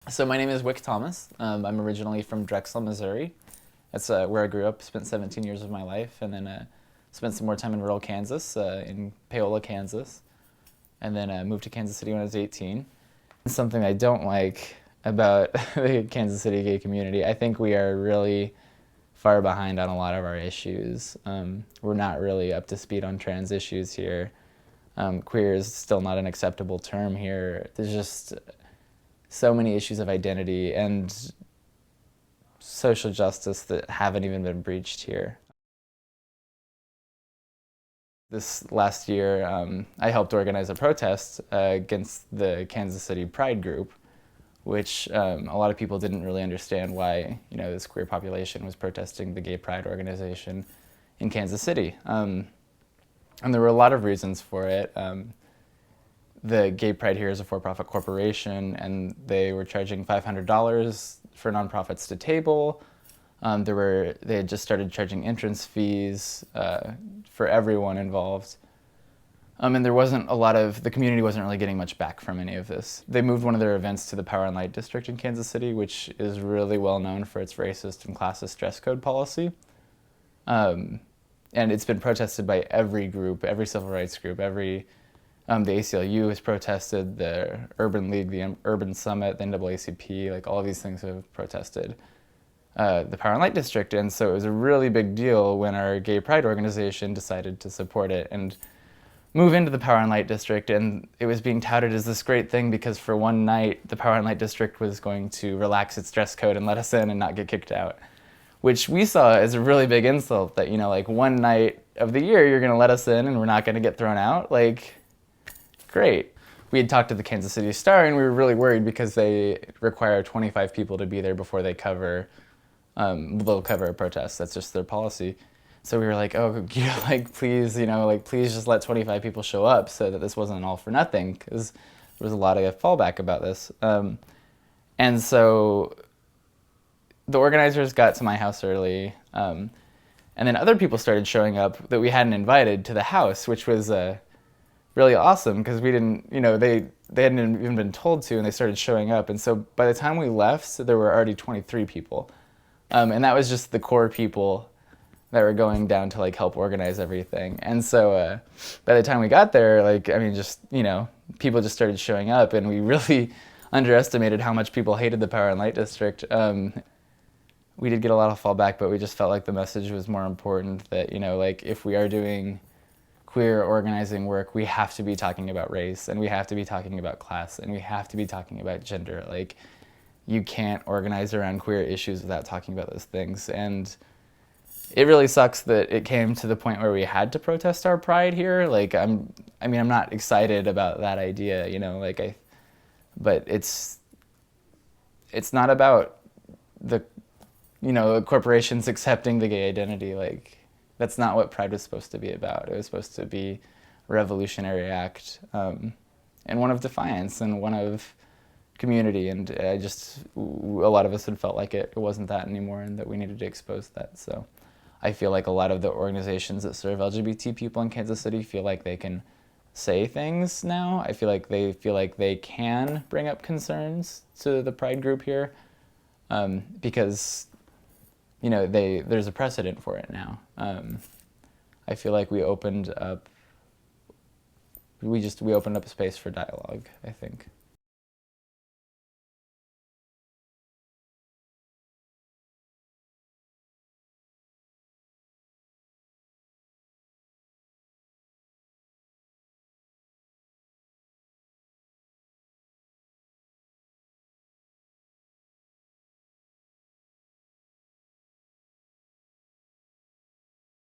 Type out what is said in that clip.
So my name is Wick Thomas. I'm originally from Drexel, Missouri. That's where I grew up, spent 17 years of my life, and then spent some more time in rural Kansas, in Paola, Kansas, and then moved to Kansas City when I was 18. Something I don't like about the Kansas City gay community, I think we are really far behind on a lot of our issues. We're not really up to speed on trans issues here. Queer is still not an acceptable term here. There's just so many issues of identity and social justice that haven't even been breached here. This last year, I helped organize a protest against the Kansas City Pride group, which a lot of people didn't really understand why this queer population was protesting the gay pride organization in Kansas City. And there were a lot of reasons for it. The Gay Pride here is a for-profit corporation, and they were charging $500 for nonprofits to table. They had just started charging entrance fees for everyone involved. And the community wasn't really getting much back from any of this. They moved one of their events to the Power and Light District in Kansas City, which is really well known for its racist and classist dress code policy. And it's been protested by every group, every civil rights group, the ACLU has protested, the Urban League, the Urban Summit, the NAACP, like all of these things have protested the Power and Light District. And so it was a really big deal when our gay pride organization decided to support it and move into the Power and Light District. And it was being touted as this great thing because for one night, the Power and Light District was going to relax its dress code and let us in and not get kicked out, which we saw as a really big insult that, like one night of the year, you're going to let us in and we're not going to get thrown out. Like, great. We had talked to the Kansas City Star and we were really worried because they require 25 people to be there before they'll cover a protest. That's just their policy. So we were like, oh, please, please just let 25 people show up so that this wasn't all for nothing, because there was a lot of fallback about this. And so the organizers got to my house early, and then other people started showing up that we hadn't invited to the house, which was really awesome because we didn't, they hadn't even been told to, and they started showing up. And so by the time we left, there were already 23 people. And that was just the core people that were going down to help organize everything. And so by the time we got there, people just started showing up, and we really underestimated how much people hated the Power and Light District. We did get a lot of fallback, but we just felt like the message was more important that, if we are doing queer organizing work, we have to be talking about race, and we have to be talking about class, and we have to be talking about gender. You can't organize around queer issues without talking about those things. And it really sucks that it came to the point where we had to protest our pride here. I'm not excited about that idea, but it's not about the, corporations accepting the gay identity. That's not what Pride was supposed to be about. It was supposed to be a revolutionary act, and one of defiance and one of community. And a lot of us had felt like it wasn't that anymore, and that we needed to expose that. So I feel like a lot of the organizations that serve LGBT people in Kansas City feel like they can say things now. I feel like they can bring up concerns to the Pride group here, because there's a precedent for it now. I feel like we opened up a space for dialogue, I think.